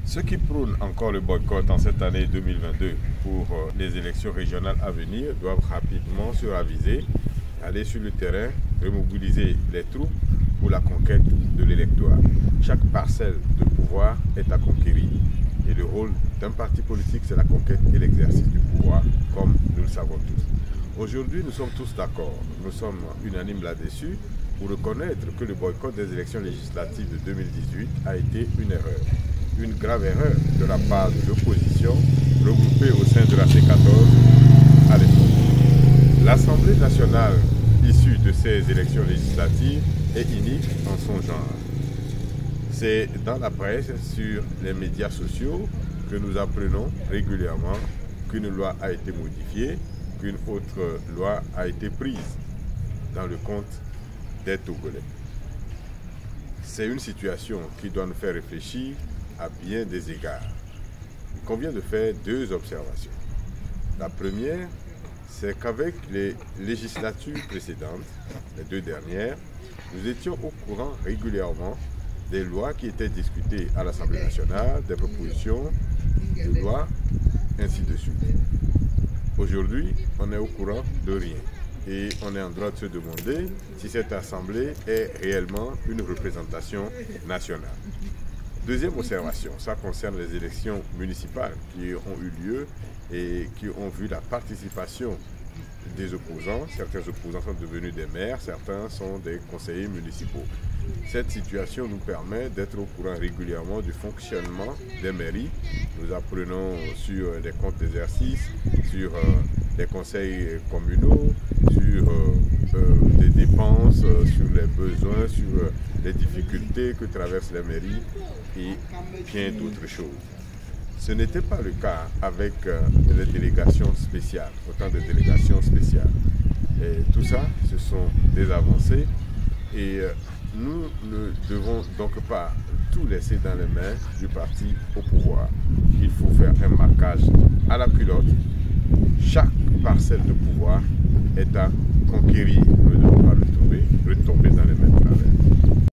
Ceux qui prônent encore le boycott en cette année 2022 pour les élections régionales à venir doivent rapidement se raviser, aller sur le terrain, remobiliser les troupes pour la conquête de l'électorat. Chaque parcelle de pouvoir est à conquérir et le rôle d'un parti politique, c'est la conquête et l'exercice du pouvoir, comme nous le savons tous. Aujourd'hui, nous sommes tous d'accord, nous sommes unanimes là-dessus pour reconnaître que le boycott des élections législatives de 2018 a été une erreur. Une grave erreur de la part de l'opposition regroupée au sein de la C14 à l'époque. L'Assemblée nationale issue de ces élections législatives est unique en son genre. C'est dans la presse, sur les médias sociaux, que nous apprenons régulièrement qu'une loi a été modifiée, qu'une autre loi a été prise dans le compte des Togolais. C'est une situation qui doit nous faire réfléchir à bien des égards. Il convient de faire deux observations. La première, c'est qu'avec les législatures précédentes, les deux dernières, nous étions au courant régulièrement des lois qui étaient discutées à l'Assemblée nationale, des propositions de loi, ainsi de suite. Aujourd'hui, on est au courant de rien. Et on est en droit de se demander si cette Assemblée est réellement une représentation nationale. Deuxième observation, ça concerne les élections municipales qui ont eu lieu et qui ont vu la participation des opposants. Certains opposants sont devenus des maires, certains sont des conseillers municipaux. Cette situation nous permet d'être au courant régulièrement du fonctionnement des mairies. Nous apprenons sur les comptes d'exercice, sur les conseils communaux, sur des dépenses, sur les besoins, sur les difficultés que traversent les mairies et bien d'autres choses. Ce n'était pas le cas avec les délégations spéciales, autant de délégations spéciales. Et tout ça, ce sont des avancées et nous ne devons donc pas tout laisser dans les mains du parti au pouvoir. Il faut faire un marquage à la culotte. Chaque parcelle de pouvoir est à conquérir. Nous ne devons pas retomber dans les mêmes travers.